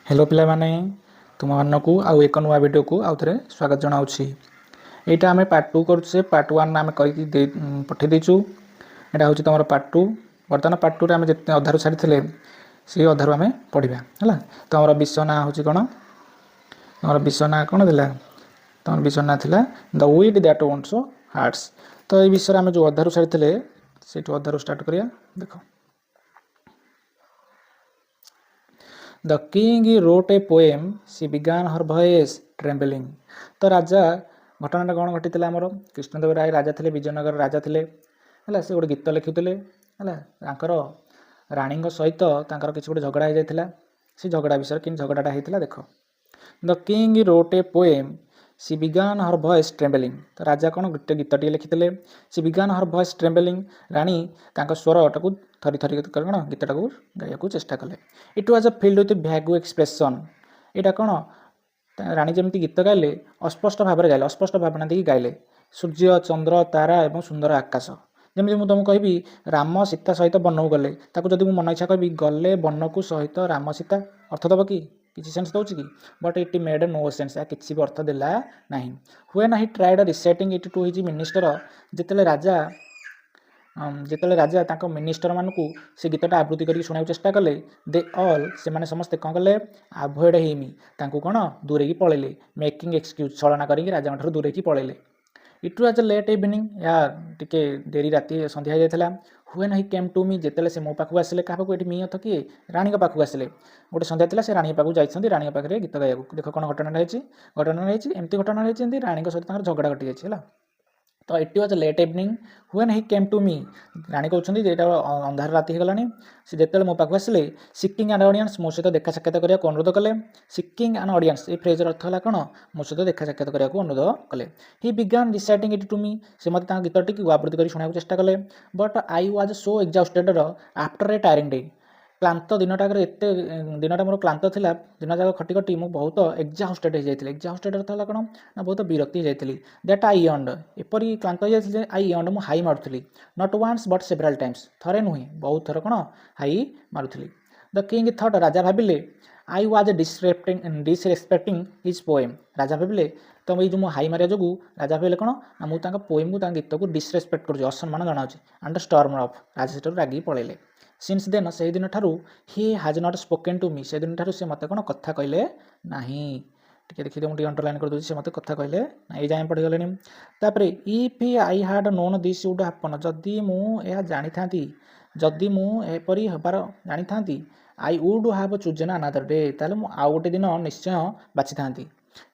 Hello पिलामाने तुम मानक आउ एक नुआ वीडियो को आउ थे स्वागत जनाऊँगी। यहाँ आम पार्ट 2 करुचे। पार्ट 1 आम कर पठे देचु। यहाँ हूँ तुम पार्ट 2। बर्तमान पार्ट 2 आम जितने अधारू छाड़ी से अधारू आम पढ़ा है। तुम विषय ना हूँ कौन तुम विषय ना कौन था तुम विषय ना था the weed that wants hearts. तो ये विषय आम जो अधारू छाड़ी से अधारू स्टार्ट करिया। देख The king wrote a poem. She began her voice trembling. तो राजा घटना कौन घटी आमर कृष्णदेव राय राजा थे, विजयनगर राजा थे है। से गोटे गीत लिखुले है। राणी सहित किसी गोटे झगड़ा हो जाता। से झगड़ा विषय कि झगड़ाटा होता देख। The king wrote a poem she began her voice trembling. तो राजा कौन गोटे गीतटे लिखिते। She began her voice trembling. राणी स्वरटा को थरी थरी कौन गीतटा को गाइबा चेष्टा कले। It was a filled with vague expression. यहाँ कौन राणी जमी गीत गाइले अस्पष्ट भाव में गाइले, अस्पष्ट भावना देखिए गाइले। सूर्य चंद्र तारा एवं सुंदर आकाश। जमी मुझे तुमको कहि राम सीता सहित वन को गले, ताकि मन इच्छा कहि गले वन को सहित राम सीता अर्थ दब किसी सेन्स दौर कि but it made no sense. किसी भी अर्थ देला ना। When he tried reciting it to his minister. जिते राजा ताको मिनिस्टर मानू से गीतटा आवृत्ति करके शुणा चेष्टा कले। दे ऑल से माने समस्ते कौन कले अवॉइड हिमी कौन दूरे की पलैले। मेकिंग एक्सक्यूज छलना करके राजा दूरे की पलैले। It was late evening. या टिके डेरी राति संध्या हो जाता। व्हेन ही केम टू मी जिते से मो पाखक आसिले क्या पाक ये मी अथ किए राणी पाखक आसिले। गोटे संध्या था से राणी पाखक जाइए राणी पाखे गीत गायक। देख कौन घटना एमती घटना राणी सहित झगड़ा घटी जाए। तो it was late evening when he came to me. राणी कहते यहाँ अंधार राति हो गलानी। से जिते मो पाखक आसिले सिकिंग एंड ऑडियंस मो सहित देखा साक्षात करने को अनुरोध कले। सिकिंग एंड ऑडियंस ये फ्रेजर अर्थ है कौन मो सहित देखा साक्षात करने को अनुरोध कले। He began reciting it to me. से मत गीतटी को आवृत्ति कर शुणा चेष्टा कले। But I was so exhausted after a tiring day. क्लांत दिनटा एत दिनटा मोर क्लांत थिला। दिन जाक खटी खटी मु बहुत एग्जॉस्टेड हो जाइए। एग्जॉस्टेड अर्थ है कौन ना बहुत विरक्ति हो जाइए। दैट आई यर्नड एपरी क्लांत हो जाए। आई यर्नड मु हाई मारुली not once but several times. थरे नुहे बहुत थर कौन हाई मारुली। द किंग थॉट राजा भाविले I was disrespecting his poem. राजा भाविले तो ये जो हाई मारिया जो राजा भाविले कौन ना मुझे पोएम को गीत को डिसरेस्पेक्ट कर असम्मान जनाऊँ एंड स्टॉर्म अफ। राजा से रागी पलैले। सिंस देन से दिन ठारू ही हाज नॉट स्पोकेन टू मी। से दिन ठारू से मत कौन कथा कहले ना। टी देखिए मुझे अंडरलाइन कर दूसरी से मत कथा कहले ना। ये जाए पढ़ीगले। तापर इफ आई हाड नोन दिस वुड हैपन जदि मुझे जानी था जदि मुझे हबार जानी था I would have chosen another day ताले मु आउ गोटे दिन निश्चय बाछि था।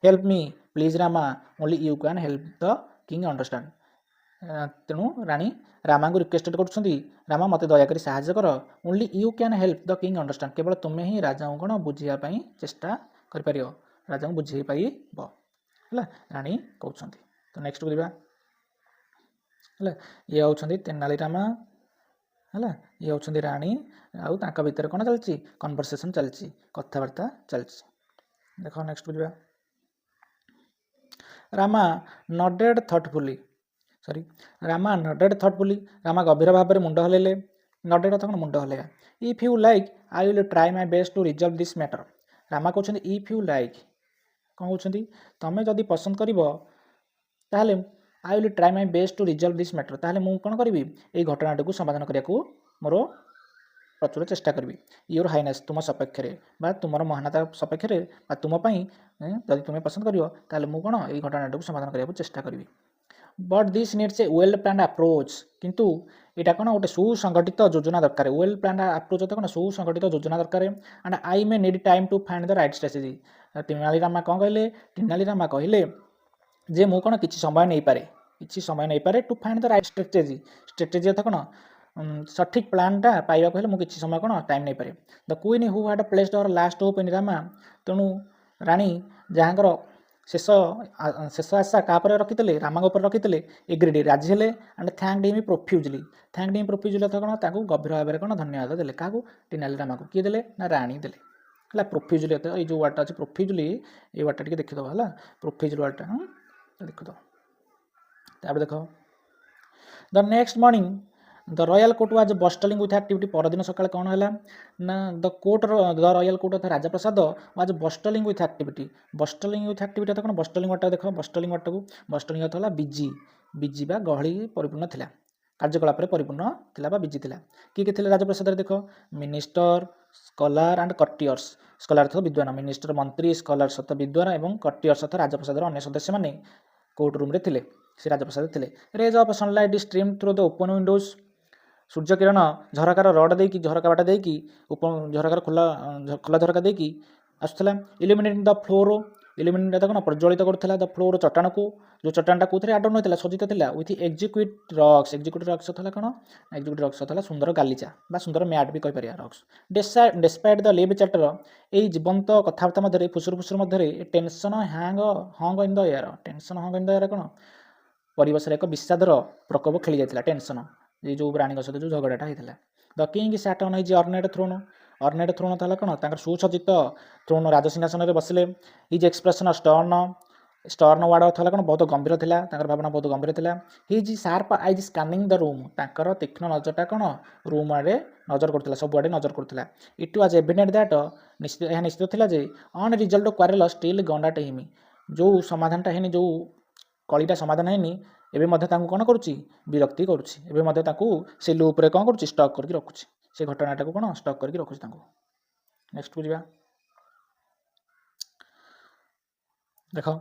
Help me please Rama only you can help the king understand. तेणु राणी रामा को रिक्वेस्ट कर रामा मत दयाकोरी साहाଯ୍य कर। Only you can help the king understand. केवल तुम्हें ही राजा को कौन बुझाई चेष्टा कर राजा को बुझे पार है राणी कहते। तो नेक्स्ट बोलिबा है ये होती तेनाली रामा है। ये होती राणी आउ तांका भितर कौन चलती कन्वर्सेशन चलती कथबार्ता चलती। देख नेक्स्ट बोलिबा Rama nodded thoughtfully. Sorry Rama nodded thoughtfully. Rama गभीर भाव में मुंड हलैले। नडेड अर्थ कौन मुंड हलैया। If you like I will try my best to resolve this matter. Rama कहते इफ यू लाइक कौन कहते तुम्हें जदि पसंद कर ताहले I will try my best to resolve this matter. ताहले मु कौन करी ये घटनाटी को समाधान करने को मोर प्रचुर चेष्टा करी। योर हाइनेस तुम सपेक्ष बा तुम महानता सपेक्ष बा तुम्हें जदि तुम्हें पसंद कर मु कौन ये घटनाटी को समाधान करने को चेष्टा करी। But this needs a well planned approach. किंतु यहाँ कौन गोटे सुसंगठित योजना दरकार। वेल प्लान्ड अप्रोच होता कौन सुसंगठित योजना दरकार। And I may need time to find the right strategy. Tenali Rama कौन कहले तेनाली रामा कहले जे मु कौन किसी समय नहीं पारे to find the right strategy. Strategy अर्थ कौन सठिक प्लानटा पाइबा कहले मु किसी समय कौन टाइम नहीं पारे। The queen who had placed our last hope इन रामा। तेणु राणी जहाँकर शेष आशा क्या रखी रामा रखी एग्रीड राजी हेले। And thanked him profusely. Thanked him profusely अर्थ कौन गभीर भाव में कौन धन्यवाद देले क्या तेनाली रामा को किए देले ना राणी देले है। प्रोफ्यूजली अर्थ ये जो वर्डटा अच्छे प्रोफ्यूजली ये वर्डटा टी देखीद है। प्रोफ्यूजली वर्डटा देखीद। तापर देख the next morning the royal court was bustling with activity परदिन सकाଳେ କ'ଣ ହେଲା ନା द रॉयल कोर्ट ଅର୍ଥାৎ ରାଜପ୍ରସାଦ वाज बस्टलिंग विथ एक्टिविटी ଅର୍ଥ କ'ଣ ବଷ୍ଟଲିଂ ୱାର୍ଡ଼ଟା ଦେଖ ବଷ୍ଟଲିଂ ଅର୍ଥ ହେଲା ବିଜି ବା ଗହଳି ପରିପୂର୍ଣ୍ଣ ଥିଲା କାର୍ଯ୍ୟକଳାପରେ ପରିପୂର୍ଣ୍ଣ ଥିଲା ବା ବିଜି ଥିଲା କିଏ ଥିଲେ ରାଜପ୍ରସାଦରେ ଦେଖ ମିନିଷ୍ଟର ସ୍କଲାର ଆଣ୍ଡ କର୍ଟିୟର୍ସ ସ୍କଲାର ଅର୍ଥ ବିଦ୍ୱାନ ମିନିଷ୍ଟର ମନ୍ତ୍ରୀ ସ୍କଲାର ଅର୍ଥ ବିଦ୍ୱାନ ଏବଂ କର୍ଟିୟର୍ସ ଅର୍ଥ ରାଜପ୍ରସାଦର ଅନ୍ୟ ସଦସ୍ୟମାନେ କୋର୍ଟ ରୁମ୍ରେ ଥିଲେ ସେ ରାଜପ୍ରସାଦ ଥିଲେ rays of sunlight stream through the open windows ସୂର୍ଯ୍ୟ କିରଣ ଝରକାର ରଡ଼ ଦେଇକି ଝରକା ବାଟ ଦେଇକି ଝରକାର ଖୋଲା ଝରକା ଦେଇକି ଆସୁଥିଲା ଇଲୁମିନେଟିଂ ଦ ଫ୍ଲୋର ଇଲୁମିନେଟ୍ କ'ଣ ପ୍ରଜ୍ୱଳିତ କରୁଥିଲା ଦ ଫ୍ଲୋର ଚଟାଣକୁ ଯେଉଁ ଚଟାଣଟା କେଉଁଥିରେ ଆଡର୍ନ ହୋଇଥିଲା ସଜ୍ଜିତ ଥିଲା ୱିଥ୍ ଏକ୍ଜିକ୍ୟୁଟ୍ ରକ୍ସ ଥିଲା କ'ଣ ଏକ୍ଜିକ୍ୟୁଟ୍ ରକ୍ସ ଥିଲା ସୁନ୍ଦର ଗାଲିଚା ବା ସୁନ୍ଦର ମ୍ୟାଟ୍ ବି କହିପାରିବା ରକ୍ସ ଡେସ୍ପାଇଟ୍ ଦ ଲିଭ୍ ଚାର୍ଟର ଏଇ ଜୀବନ୍ତ କଥାବାର୍ତ୍ତା ମଧ୍ୟରେ ଫୁସୁରୁ ମଧ୍ୟରେ ଟେନସନ୍ ହଙ୍ଗ ଇନ୍ ଦ ଏୟାର କ'ଣ ପରିବେଶରେ ଏକ ବିଷାଦର ପ୍ରକୋପ ଖେଳି ଯାଇଥିଲା ଟେନସନ୍ ये जो रानी सहित जो झगड़ाटा होता the king sat on his ornate throne था कौन तांकर सुसज्जित थ्रोन राजसिंहासन में बसिले हिज एक्सप्रेशन स्टर्न वार्ड अर्थ कौन बहुत गंभीर था भावना बहुत गंभीर था his sharp eyes scanning the room तांकर तीक्ष्ण नजरटा कौन रूम आड़े नजर करता सबुआड़े नजर करता इट वाज एविडेंट दैट निश्चित था जे अन रिजल्ट क्वारेल स्टिल गंडाट हिमी जो समाधानटा है जो कलिटा समाधान है एबे मध्य तांको कौन करुच्ची विरक्ति करुच्ची एबे मध्य तांको से लूप रे कौन करुच्ची स्टक करके रखुच्ची से घटनाटा को कौन स्टक करके रखुच्ची तांको नेक्स्ट को जिबा देखो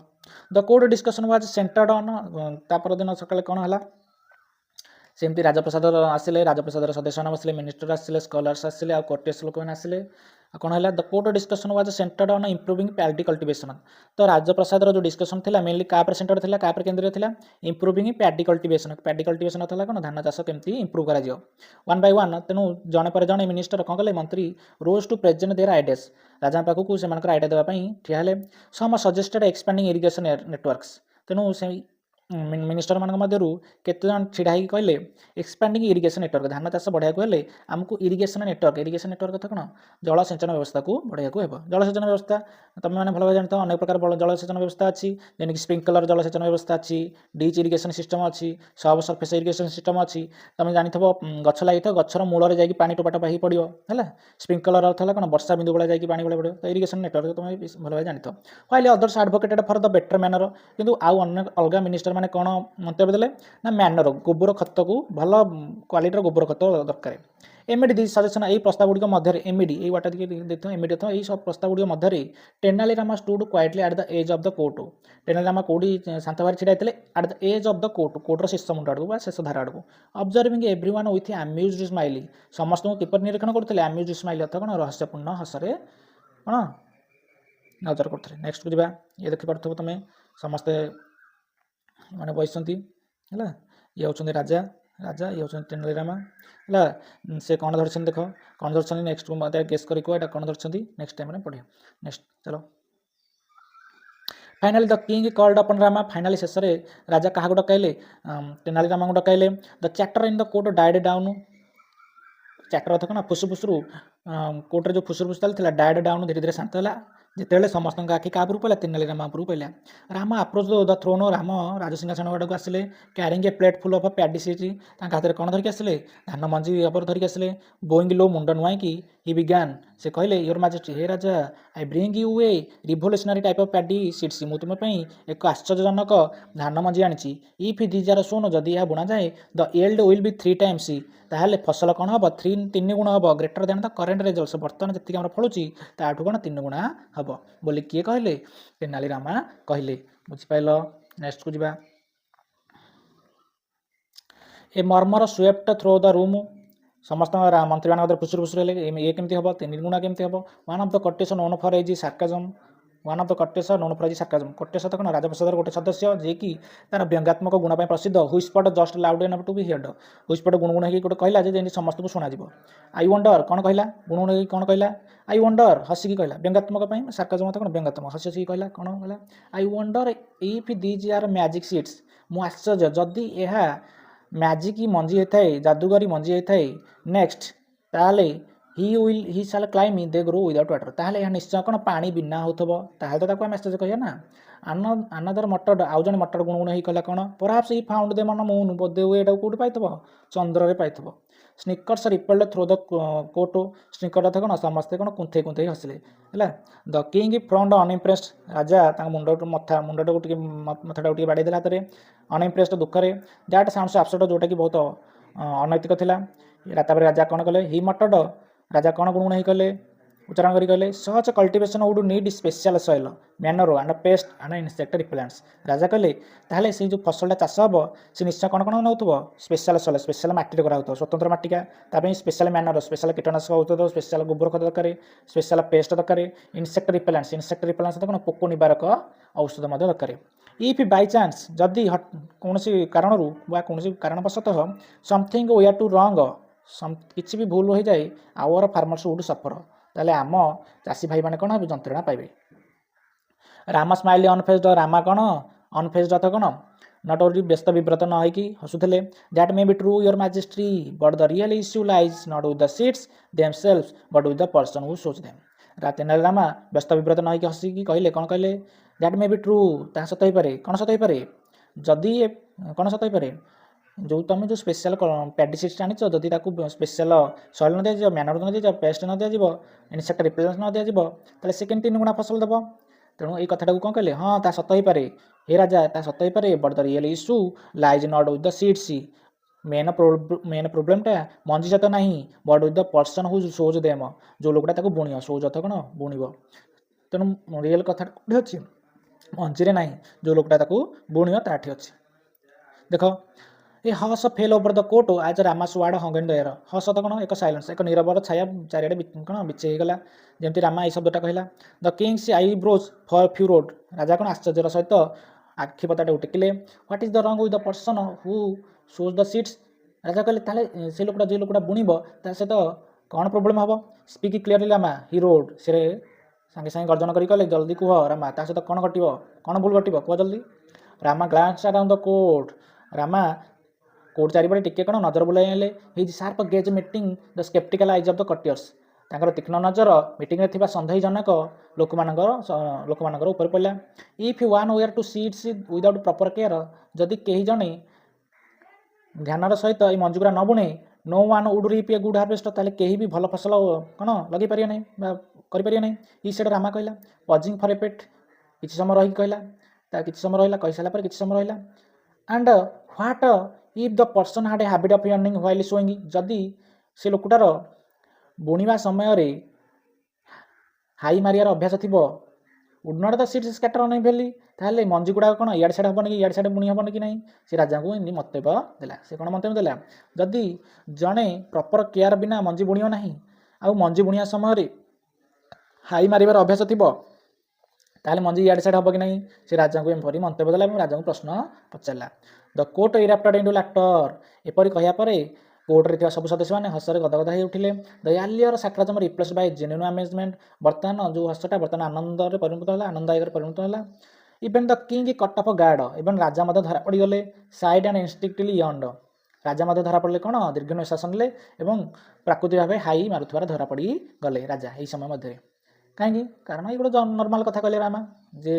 the court discussion was centred on तापर दिन सकाळे कौन हला सेमती राजप्रसाद आसिले राजप्रसादर सदस्य बसले मिनिस्टर आसिले स्कॉलर्स आसिले आ कोर्टेस लोक मैंने आसिले कौन है the court discussion was centred on improving paddy cultivation तो राजप्रसाद जो डिस्कशन था मेनली क्या सेंटर था क्या केंद्र था इंप्रूविंग पैडी कल्टिवेशन था कौन धान चाष केमती इंप्रूव कर वन बाय वन तेणु जड़े पर जड़े मिनिस्टर कौन कले मंत्री रोज टू प्रेजेंट देयर आइडियाज राजा पाखक से आइडिया देवाई ठिया सम सजेस्टेड एक्सपैंडिंग इरिगेशन नेटवर्क्स तेणु से मिनिस्टर मान मध्य केते जन छिड़ा ही कहले एक्सपैंडिंग इरिगेशन नेटवर्क धान चाष बढ़ाया हेले आमको इरिगेशन नेटवर्क कथा कौन जलसेचन व्यवस्था को बढ़ाया हेब जलसेचन व्यवस्था तुम मैंने भल भाव जानते अनेक प्रकार जलसेचन व्यवस्था अच्छी जेनिक स्प्रिंकलर जलसेचन व्यवस्था अच्छी डीच इरिगेशन सिस्टम अच्छी सब सरफेस इरिगेशन सिस्टम अच्छी तुम जानी गछ लगी गचर मूल जाकि पानी टोपा टोपा ही पड़ो है स्प्रिंकलर अर्थ है कौन वर्षा बिंदु बेला जाकि पानी बेला पड़ो तो इरिगेशन नेटवर्क तुम भल भाव जानी while others advocated for the better manner किंतु आउ अलग मिनिस्टर मैंने कौन मंतव्य देले ना मैनर गोबर खत को भल क्वालिटर गोबर खत दरकार एमईडी दी सजेशन यही प्रस्ताव गुड़िक मध्य एमईडी ये वाटा देखो एमईडी तो यही सब प्रस्ताव गुड़िक मध्य Tenali Rama stood quietly at the edge of the court Tenali Rama कौटी शांत भाव छिड़ा होते at the edge of the कोर्टर शीर्ष मुंड आड़क शेष धार आड़क observing everyone with amused smiley समस्त किपर निरीक्षण करते अम्यूज्ड स्माइली अर्थ कौन रहस्यपूर्ण हसरे कौन नजर करते नेक्स्ट को जावा ये देखिपो तुम समस्ते मैंने बसती है ये होती राजा ये होती तेनाली रामा है से कौन धरछन देख कौन धरछन नेक्स्ट को मत गेस करी कह कौन धरछन नेक्स्ट टाइम में पढ़िया नेक्स्ट चलो finally the king called upon Rama finally शेष में राजा क्या डकाइले तेनाली रामा को डकाइले the chatter in the court died down chatter अर्थ कौन फुसफुसरू कोर्टे जो फुसफुस चलता डाइड डाउन धीरे धीरे शांत है जिते समस्त आखि क्या पड़ा तेनाली रामा उपरू पड़ा Ram approach the throne Ram राजसिंहासन आड़क आसिले carrying a plate full of paddy seed हाथ में कौन धरिक आसिले धान मंजी धरिक आसिले गोइंग लो मुंड नुआई ही बिगान से कहले योर मैजेस्टी हे राजा I bring you a revolutionary type of paddy seeds मु तुम्हें एक आश्चर्यजनक धान मंजी आनी इफ दीज आर सोन जदि यह बुणा जाए the yield will be 3 times ताहले फसल कौन हम 3 गुण हम greater than the current results बर्तमान जी फलुची ताठू कौन 3 गुणा हम बोली किए कहले तेनाली रामा कहले बुझिपाल नेक्स्ट को जिबा a murmur swept through the room समस्त मंत्री मान फुसुर फुसुर ये केमती हम 3 गुणा केमती हम वन ऑफ द कटेशन known for his sarcasm one of the courtiers known for his sarcasm courtiers तो कौन राजप्रसाद गोटे सदस्य जी कि तार व्यंगात्मक गुण प्रसिद्ध whispered just loud enough to be heard whispered गुणगुण होगी गोटे कहला जे समस्त को शुणा आई वंडर कौन कहला गुणगुण होगी कौन कहला आई वंडर हसिकी कहला व्यंगात्मक सार्काजम तो कौन व्यंगात्मक हसी हसिकी कहला कौन कहला I wonder if these are magic seeds मु आश्चर्य जदि यह मैजिक मंजी होता है जादूगरी मंजी होता है नेक्स्ट ताले ହି ସାଲ୍ କ୍ଲାଇମ୍ ଦେ ଗ୍ରୋ ୱିଦାଉଟ୍ ୱାଟର୍। ତାହେଲେ ଏହା ନିଶ୍ଚୟ କ'ଣ ପାଣି ବିନା ହେଉଥିବ, ତାହେଲେ ତ ତାକୁ ଆମେ ମେସେଜ କହିବା ନା। ଆନଦର ମଟର୍ଡ, ଆଉ ଜଣେ ମଟର୍ଡ ଗୁଣଗୁଣ ହେଇ କହିଲା କ'ଣ, ପରହାପ୍ସ ହି ଫାଉଣ୍ଡ ଦେମ୍ ଅନ୍ ମୁନ୍, ବୋଧେ ହୁଏ ଏଟାକୁ କେଉଁଠି ପାଇଥିବ, ଚନ୍ଦ୍ରରେ ପାଇଥିବ। Sneakers ରିପେଲ୍ଡ throw the court, sneaker ଅର୍ଥ କ'ଣ, ସମସ୍ତେ କ'ଣ କୁନ୍ଥେଇ କୁନ୍ଥେଇ ହସିଲେ ହେଲା। ଦ କିଙ୍ଗ ଫ୍ରଣ୍ଟ ଅନଇମ୍ପ୍ରେସ୍ଡ, ରାଜା ତାଙ୍କ ମୁଣ୍ଡଟାକୁ ଟିକେ ମଥାଟାକୁ ଟିକେ ବାଡ଼େଇ ଦେଲା ହାତରେ, ଅନଇମ୍ପ୍ରେସ୍ଡ ଦୁଃଖରେ। ଦ୍ୟାଟ୍ ସାଉଣ୍ଡସ୍ ଆବସର୍ଡ, ଯେଉଁଟାକି ବହୁତ ଅନୈତିକ ଥିଲା। ତାପରେ ରାଜା କ'ଣ କଲେ, ହି ମଟର୍ଡ, ରାଜା କ'ଣ ଗୁଣଗୁଣ ହେଇ କଲେ, ଉଚ୍ଚାରଣ କରି କହିଲେ, such cultivation would need special soil manure and pest and insect repellents. ରାଜା କହିଲେ ତାହେଲେ ସେଇ ଯେଉଁ ଫସଲଟା ଚାଷ ହେବ ସେ ନିଶ୍ଚୟ କ'ଣ କ'ଣ ନେଉଥିବ, ସ୍ପେଶାଲ ସଏଲ୍, ସ୍ପେଶାଲ ମାଟିରେ କରାହେଉଥିବ, ସ୍ୱତନ୍ତ୍ର ମାଟିକା, ତା ପାଇଁ ସ୍ପେଶାଲ ମ୍ୟାନର, ସ୍ପେଶାଲ କୀଟନାଶକ ଔଷଧ, ସ୍ପେଶାଲ ଗୋବର ଖତ ଦରକାର, ସ୍ପେଶାଲ ପେଷ୍ଟ ଦରକାର, ଇନସେକ୍ଟ ରିପେଲାଣ୍ଟସ୍ କଣ, ପୋକ ନିବାରକ ଔଷଧ ମଧ୍ୟ ଦରକାର। ଇଫ୍ ବାଇ ଚାନ୍ସ, ଯଦି କୌଣସି କାରଣରୁ ବା କୌଣସି କାରଣବଶତଃ ସମଥିଙ୍ଗ ୱେୟାର ଟୁ ରଙ୍ଗ, କିଛି ବି ଭୁଲ ହୋଇଯାଏ, ଆୱାର ଫାର୍ମର୍ସ ଉଡ୍ ସଫର, ତାହେଲେ ଆମ ଚାଷୀ ଭାଇମାନେ କ'ଣ ହେବେ, ଯନ୍ତ୍ରଣା ପାଇବେ। ରାମା ସ୍ମାଇଲି ଅନଫେଜ୍ଡ, ରାମା କ'ଣ ଅନଫେଜ୍ଡ ଅର୍ଥ କ'ଣ, ନଟ୍ ଓନ୍ଲି ବ୍ୟସ୍ତ ବିବ୍ରତ ନ ହେଇକି ହସୁଥିଲେ। That may be true your majesty but the real issue lies not with the seeds themselves but with the person who sows them. Tenali Rama ବ୍ୟସ୍ତ ବିବ୍ରତ ନ ହେଇକି ହସିକି କହିଲେ, କ'ଣ କହିଲେ, ଦ୍ୟାଟ୍ ମେ ବି ଟ୍ରୁ, ତାହା ସତ ହେଇପାରେ, କ'ଣ ସତ ହେଇପାରେ, ଯଦି କ'ଣ ସତ ହେଇପାରେ, ଯେଉଁ ତୁମେ ଯେଉଁ ସ୍ପେଶାଲ ପ୍ୟାଡି ସିଟ୍ସ ଆଣିଛ, ଯଦି ତାକୁ ସ୍ପେଶାଲ ସଏଲ୍ ନ ଦିଆଯିବ, ମ୍ୟାନର ନ ଦିଆଯିବ, ପେଷ୍ଟ ନ ଦିଆଯିବ, ଇନସେକ୍ଟ ରିପେଲେଣ୍ଟ ନ ଦିଆଯିବ, ତାହେଲେ ସେ କେମିତି 3 ଗୁଣା ଫସଲ ଦେବ। ତେଣୁ ଏଇ କଥାଟାକୁ କ'ଣ କହିଲେ, ହଁ ତାହା ସତ ହେଇପାରେ, ହେ ରାଜା ତାହା ସତ ହେଇପାରେ, but the real issue lies not with the seeds, main ପ୍ରୋବ୍ଲେମଟା ମଞ୍ଜି ଜାତ ନାହିଁ, but with the person who sows them, ଯେଉଁ ଲୋକଟା ତାକୁ ବୁଣିବ, ସୋଜ୍ ଅର୍ଥ କ'ଣ, ବୁଣିବ। ତେଣୁ ରିଏଲ୍ କଥାଟା କେଉଁଠି ଅଛି, ମଞ୍ଜିରେ ନାହିଁ, ଯେଉଁ ଲୋକଟା ତାକୁ ବୁଣିବ ତାଠି ଅଛି। ଦେଖ, a hush fell over the court as Rama's words hung in the air. Hush ତ କ'ଣ, ଏକ ସାଇଲେନ୍ସ, ଏକ ନିରବର ଛାୟା ଚାରିଆଡ଼େ କ'ଣ ବିଛେଇ ହେଇଗଲା, ଯେମିତି ରାମା ଏଇ ଶବ୍ଦଟା କହିଲା। ଦ କିଙ୍ଗସ୍ ଆଇ ବ୍ରୋଜ୍ ଫ୍ୟୁରୋଡ୍, ରାଜା କ'ଣ ଆଶ୍ଚର୍ଯ୍ୟର ସହିତ ଆଖି ପତାଟାକୁ ଟେକିଲେ। What is the wrong with the person who sows the seeds, ରାଜା କହିଲେ ତାହେଲେ ସେ ଲୋକଟା ଯେଉଁ ଲୋକଟା ବୁଣିବ ତା ସହିତ କ'ଣ ପ୍ରୋବ୍ଲେମ୍ ହେବ। ସ୍ପିକ୍ କ୍ଲିୟରଲି ରାମା, ହି ରୋଡ୍, ସେ ସାଙ୍ଗେ ସାଙ୍ଗେ ଗର୍ଜନ କରି କହିଲେ, ଜଲ୍ଦି କୁହ ରାମା, ତା ସହିତ କ'ଣ ଘଟିବ, କ'ଣ ଭୁଲ ଘଟିବ, କୁହ ଜଲ୍ଦି। Rama glance around the court, Rama court ଚାରିପଟେ ଟିକେ କ'ଣ ନଜର ବୁଲାଇ ଆଣିଲେ। His sharp gaze meeting the sceptical eyes of the courtiers, ତାଙ୍କର ତୀକ୍ଷ୍ଣ ନଜର ମିଟିଂରେ ଥିବା ସନ୍ଦେହଜନକ ଲୋକମାନଙ୍କର ଉପରେ ପଡ଼ିଲା। If one were to seeds without proper care, ଯଦି କେହି ଜଣେ ଧ୍ୟାନର ସହିତ ଏଇ ମଞ୍ଜିଗୁଡ଼ା ନ ବୁଣେ, no one would reap a good harvest, ତାହେଲେ କେହି ବି ଭଲ ଫସଲ କ'ଣ ଲଗେଇ ପାରିବେ ନାହିଁ ବା କରିପାରିବେ ନାହିଁ। ଇ ସେଟା ରାମା କହିଲା, ପଜିଂ ଫର୍ ଏ ପେଟ୍, କିଛି ସମୟ ରହିକି କହିଲା, ତା କିଛି ସମୟ ରହିଲା, କହିସାରିଲା ପରେ କିଛି ସମୟ ରହିଲା। And what if the person had a habit of ୟର୍ନିଂ ହ୍ୱାଇଲ୍ ସୋଇଂ, ଯଦି ସେ ଲୋକଟାର ବୁଣିବା ସମୟରେ ହାଇ ମାରିବାର ଅଭ୍ୟାସ ଥିବ, would not the seeds scatter unevenly, ତାହେଲେ ମଞ୍ଜି ଗୁଡ଼ାକ କ'ଣ ଇଆଡ଼େ ସିଆଡ଼େ ହେବନି କି ଇଆଡ଼େ ସିଆଡ଼େ ବୁଣି ହେବନି କି ନାହିଁ। ସେ ରାଜାଙ୍କୁ ଏମିତି ମନ୍ତବ୍ୟ ଦେଲା। ସେ କ'ଣ ମନ୍ତବ୍ୟ ଦେଲା, ଯଦି ଜଣେ ପ୍ରପର କେୟାର ବିନା ମଞ୍ଜି ବୁଣିବ ନାହିଁ, ଆଉ ମଞ୍ଜି ବୁଣିବା ସମୟରେ ହାଇ ମାରିବାର ଅଭ୍ୟାସ ଥିବ, ତାହେଲେ ମଞ୍ଜି ଇଆଡ଼େ ସିଆଡ଼େ ହେବ କି ନାହିଁ। ସେ ରାଜାଙ୍କୁ ଏପରି ମନ୍ତବ୍ୟ ଦେଲା ଏବଂ ରାଜାଙ୍କୁ ପ୍ରଶ୍ନ ପଚାରିଲା। ଦ କୋର୍ଟ ଇରାପ୍ଟେଡ୍ ଇଣ୍ଟୁ ଲାଫ୍ଟର, ଏପରି କହିବା ପରେ କୋର୍ଟରେ ଥିବା ସବୁ ସଦସ୍ୟମାନେ ହସରେ ଗଦଗଦ ହୋଇ ଉଠିଲେ। ଦ ଆର୍ଲିୟର ସାର୍କାଜମ୍ ରିପ୍ଲେସ୍ଡ ବାଇ ଜେନ୍ୟୁଇନ୍ ଆମେଜମେଣ୍ଟ, ବର୍ତ୍ତମାନ ଯେଉଁ ହସଟା ବର୍ତ୍ତମାନ ଆନନ୍ଦରେ ପରିଣତ ହେଲା, ଆନନ୍ଦଦାୟକରେ ପରିଣତ ହେଲା। Even the king cut off guard, ଏବଂ ରାଜା ମଧ୍ୟ ଧରା ପଡ଼ିଗଲେ। ସାଇଡ୍ ଆଣ୍ଡ ଇନଷ୍ଟିକ୍ଟଲି ୟର୍ନଡ, ରାଜା ମଧ୍ୟ ଧରା ପଡ଼ିଲେ, କ'ଣ ଦୀର୍ଘ ନିଶ୍ୱାସ ନେଲେ ଏବଂ ପ୍ରାକୃତିକ ଭାବେ ହାଇ ମାରୁଥିବାର ଧରା ପଡ଼ିଗଲେ ରାଜା ଏହି ସମୟ ମଧ୍ୟରେ। କାହିଁକି, କାରଣ ଏଇ ଗୋଟେ ନର୍ମାଲ କଥା କହିଲେ ରାମା, ଯେ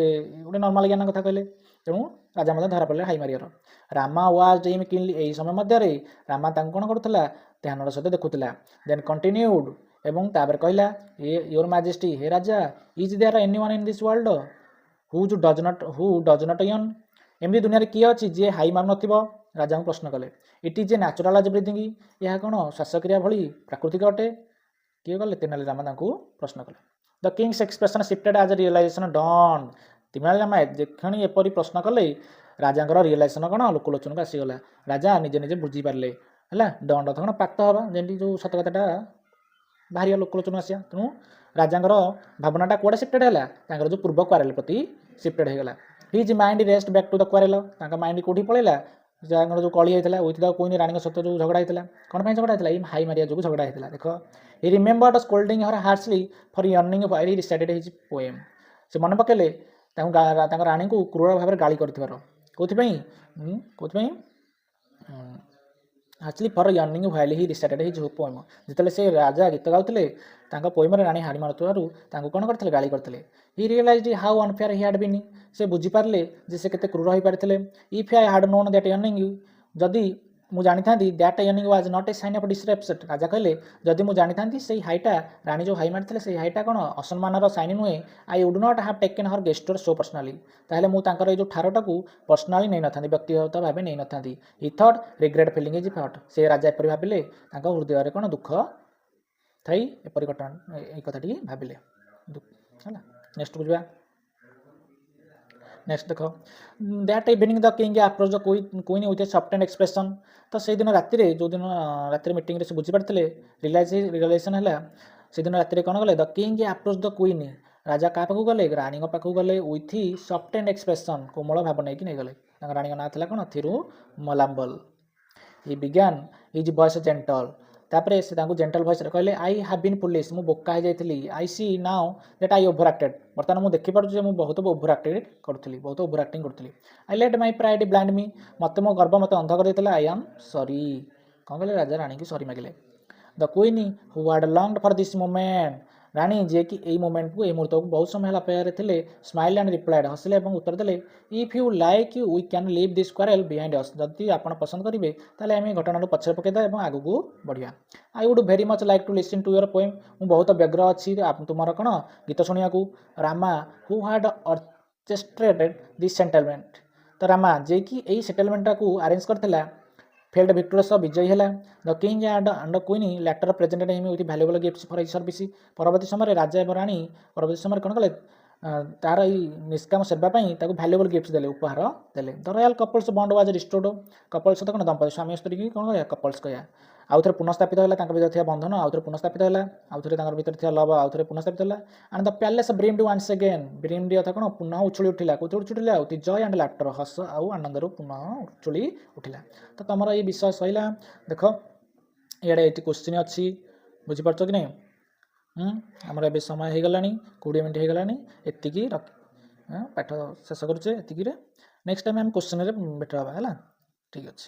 ଗୋଟେ ନର୍ମାଲ ଜ୍ଞାନ କଥା କହିଲେ, ତେଣୁ ରାଜା ମଧ୍ୟ ଧରା ପଡ଼ିଲେ ହାଇ ମାରିବାର। ରାମା ୱାଚ୍ ହିମ୍ କିନ୍ଲି, ଏହି ସମୟ ମଧ୍ୟରେ ରାମା ତାଙ୍କୁ କ'ଣ କରୁଥିଲା, ଧ୍ୟାନର ସହିତ ଦେଖୁଥିଲା। ଦେନ୍ କଣ୍ଟିନ୍ୟୁଡ୍, ଏବଂ ତାପରେ କହିଲା, ୟୋର ମାଜେଷ୍ଟି, ହେ ରାଜା, is there anyone in this world who does not yawn, ଏମିତି ଦୁନିଆରେ କିଏ ଅଛି ଯିଏ ହାଇ ମାରୁନଥିବ। ରାଜାଙ୍କୁ ପ୍ରଶ୍ନ କଲେ। ଇଟ୍ ଇଜ୍ ଏ ନ୍ୟାଚୁରାଲ୍ ଆଜ୍ ବ୍ରିଥିଂ, ଏହା କ'ଣ ଶ୍ୱାସକ୍ରିୟା ଭଳି ପ୍ରାକୃତିକ ଅଟେ। କିଏ କଲେ, ତେନାଲି ରାମା ତାଙ୍କୁ ପ୍ରଶ୍ନ କଲେ। ଦ କିଙ୍ଗସ୍ ଏକ୍ସପ୍ରେସନ୍ ସିଫ୍ଟେଡ୍ ଆଜ୍ ରିଏଲାଇଜେସନ୍ ଡନ୍, ତେନାଲି ରାମା ଯେକ୍ଷଣି ଏପରି ପ୍ରଶ୍ନ କଲେ, ରାଜାଙ୍କର ରିଏଲାଇଜେସନ୍ କ'ଣ ଲୋକଲୋଚନକୁ ଆସିଗଲା। ରାଜା ନିଜେ ନିଜେ ବୁଝିପାରିଲେ ହେଲା। ଡନ୍ ଅର୍ଥ କ'ଣ, ପ୍ରାପ୍ତ ହେବା, ଯେମିତି ଯେଉଁ ସତ କଥାଟା ବାହାରିବା ଲୋକଲୋଚନକୁ ଆସିବା। ତେଣୁ ରାଜାଙ୍କର ଭାବନାଟା କୁଆଡ଼େ ସିଫ୍ଟେଡ୍ ହେଲା, ତାଙ୍କର ଯେଉଁ ପୂର୍ବ କ୍ୱାରେଲ୍ ପ୍ରତି ସିଫ୍ଟେଡ୍ ହେଇଗଲା। His mind raced back to the quarrel, ତାଙ୍କ ମାଇଣ୍ଡ କେଉଁଠି ପଳେଇଲା, ଯାହାଙ୍କର ଯେଉଁ କଳି ହେଇଥିଲା ୱିଥ୍ ଦ କୁଇନ୍, ରାଣୀଙ୍କ ସହିତ ଯେଉଁ ଝଗଡ଼ା ହେଇଥିଲା, କ'ଣ ପାଇଁ ଝଗଡ଼ା ହେଇଥିଲା, ଏଇ ହାଇ ମାରିବା ଯୋଗୁଁ ଝଗଡ଼ା ହେଇଥିଲା। ଦେଖ, he remembered scolding her harshly for ୟର୍ନିଂ while he recited his poem, ସେ ମନେ ପକେଇଲେ ତାଙ୍କ ରାଣୀଙ୍କୁ କ୍ରୂର ଭାବରେ ଗାଳି କରିଥିବାର। କେଉଁଥିପାଇଁ ଆକ୍ଚୁଆଲି ଫର୍ ୟର୍ନିଂ while he recited his poem. ଯେତେବେଳେ ସେ ରାଜା ଗୀତ ଗାଉଥିଲେ ତାଙ୍କ ପୋଏମ୍ରେ ରାଣୀ ହାଡ଼ି ମାରୁଥିବାରୁ ତାଙ୍କୁ କ'ଣ କରିଥିଲେ, ଗାଳି କରିଥିଲେ। He realized how unfair he had been. ସେ ବୁଝିପାରିଲେ ଯେ ସେ କେତେ କ୍ରୁର ହୋଇପାରିଥିଲେ। If I had known that ୟର୍ନିଂ, ଯଦି ମୁଁ ଜାଣିଥାନ୍ତି ଦ୍ୟାଟ୍ ୟର୍ନିଂ was not a sign of disrespect. ରାଜା କହିଲେ ଯଦି ମୁଁ ଜାଣିଥାନ୍ତି ସେଇ ହାଇଟା, ରାଣୀ ଯେଉଁ ହାଇ ମାରିଥିଲେ ସେଇ ହାଇଟା କ'ଣ ଅସମ୍ମାନର ସାଇନ୍ ନୁହେଁ, I would not have taken her gesture so personally. ତାହେଲେ ମୁଁ ତାଙ୍କର ଏଇ ଯେଉଁ ଠାରଟାକୁ ପର୍ସନାଲି ନେଇନଥାନ୍ତି, ବ୍ୟକ୍ତିଗତ ଭାବେ ନେଇନଥାନ୍ତି। He thought regret feeling is thought. ସେ ରାଜା ଏପରି ଭାବିଲେ, ତାଙ୍କ ହୃଦୟରେ କ'ଣ ଦୁଃଖ ଥାଇ ଏପରି ଘଟଣା ଏଇ କଥାଟି ଭାବିଲେ ହେଲା। ନେକ୍ସଟକୁ ଯିବା। ନେକ୍ସଟ ଦେଖ, that evening the king approach the queen with a soft and expression. ତ ସେଇଦିନ ରାତିରେ, ଯେଉଁଦିନ ରାତିରେ ମିଟିଂରେ ସେ ବୁଝିପାରିଥିଲେ, ରିଏଲାଇଜେସନ୍ ହେଲା, ସେଦିନ ରାତିରେ କ'ଣ କଲେ, the king approach the queen, ରାଜା କାହା ପାଖକୁ ଗଲେ, ରାଣୀଙ୍କ ପାଖକୁ ଗଲେ, ୱିଥ୍ ସଫ୍ଟ ଆଣ୍ଡ ଏକ୍ସପ୍ରେସନ୍, କୋମଳ ଭାବ ନେଇକି ନେଇଗଲେ। ତାଙ୍କ ରାଣୀଙ୍କ ନାଁ ଥିଲା କ'ଣ, Thirumalambal. He began his voice gentle. ତାପରେ ସେ ତାଙ୍କୁ ଜେଣ୍ଟଲ୍ ଭଏସ୍ରେ କହିଲେ, ଆଇ ହାଭ୍ ବିନ୍ ଫୁଲିସ୍, ମୁଁ ବୋକା ହେଇଯାଇଥିଲି। I see now that I overacted, ବର୍ତ୍ତମାନ ମୁଁ ଦେଖିପାରୁଛି ଯେ ମୁଁ ବହୁତ ଓଭର୍ ଆକ୍ଟିଂ କରୁଥିଲି। I let my pride blind me, ମୋତେ ମୋ ଗର୍ବ ମୋତେ ଅନ୍ଧ କରିଦେଇଥିଲା। I am sorry. କ'ଣ କଲେ, ରାଜା ରାଣୀଙ୍କୁ ସରି ମାଗିଲେ। The queen who had longed for this moment, ରାଣୀ ଯିଏକି ଏଇ ମୋମେଣ୍ଟକୁ, ଏଇ ମୁହୂର୍ତ୍ତକୁ ବହୁତ ସମୟ ହେଲା ଅପେକ୍ଷାରେ ଥିଲେ, ସ୍ମାଇଲ୍ ଆଣ୍ଡ ରିପ୍ଲାଏଡ୍, ହସିଲେ ଏବଂ ଉତ୍ତର ଦେଲେ, if you like we can leave this quarrel behind us. ଯଦି ଆପଣ ପସନ୍ଦ କରିବେ ତାହେଲେ ଆମେ ଘଟଣାକୁ ପଛରେ ପକାଇଦେବା ଏବଂ ଆଗକୁ ବଢ଼ିବା। I would very much like two listen to your poem, ମୁଁ ବହୁତ ବ୍ୟଗ୍ର ଅଛି ତୁମର କ'ଣ ଗୀତ ଶୁଣିବାକୁ। ରାମା ହୁ ହାଡ୍ ଅର୍କେଷ୍ଟ୍ରେଟେଡ୍ ଦିସ୍ ସେଟଲମେଣ୍ଟ, ତ ରାମା ଯିଏକି ଏଇ ସେଟଲମେଣ୍ଟଟାକୁ ଆରେଞ୍ଜ କରିଥିଲା, ଫେଲ୍ଡ ଭିକ୍ଟୋରିୟସ୍, ବିଜୟୀ ହେଲା। The king and queen later presented him with valuable gifts for his service. ପରବର୍ତ୍ତୀ ସମୟରେ ରାଜା ଏବଂ ରାଣୀ ପରବର୍ତ୍ତୀ ସମୟରେ କ'ଣ କଲେ, ତାର ଏଇ ନିଷ୍କାମ ସେବା ପାଇଁ ତାକୁ ଭ୍ୟାଲୁଏବଲ୍ ଗିଫ୍ଟସ୍ ଦେଲେ, ଉପହାର ଦେଲେ। The royal couple's bond was restored, couples ସହିତ କ'ଣ ଦମ୍ପତି ସ୍ୱାମୀ ସ୍ତ୍ରୀ କି କ'ଣ କହିବା, କପଲ୍ସ କହିବା। ଆଉଥରେ ପୁନଃସ୍ଥାପିତ ହେଲା, ତାଙ୍କ ଭିତରେ ଥିବା ବନ୍ଧନ ଆଉଥରେ ପୁନଃସ୍ଥାପିତ ହେଲା, ଆଉଥରେ ତାଙ୍କର ଭିତରେ ଥିବା ଲଭ ଆଉଥରେ ପୁନଃସ୍ଥାପିତ ହେଲା। And the palace brimmed once again, brimmed ଅର୍ଥ କ'ଣ, ପୁନଃ ଉଛୁଳି ଉଠିଲା। କୋଉଠି ଉଛୁଳିଲା, ଦି ଜୟ ଆଣ୍ଡ ଲାଫ୍ଟର, ହସ ଆଉ ଆନନ୍ଦରୁ ପୁନଃ ଉଛୁଳି ଉଠିଲା। ତ ତମର ଏଇ ବିଷୟ ସଇଲା। ଦେଖ ଇଆଡ଼େ ଏଇଠି କୋଶ୍ଚିନ୍ ଅଛି, ବୁଝିପାରୁଛ କି ନାହିଁ? ଆମର ଏବେ ସମୟ ହେଇଗଲାଣି, 20 ମିନିଟ୍ ହେଇଗଲାଣି। ଏତିକି ପାଠ ଶେଷ କରୁଛେ ଏତିକିରେ। ନେକ୍ସଟ ଟାଇମ୍ ଆମେ କୋଶ୍ଚିନ୍ରେ ଭେଟ ହେବା ହେଲା। ଠିକ୍ ଅଛି।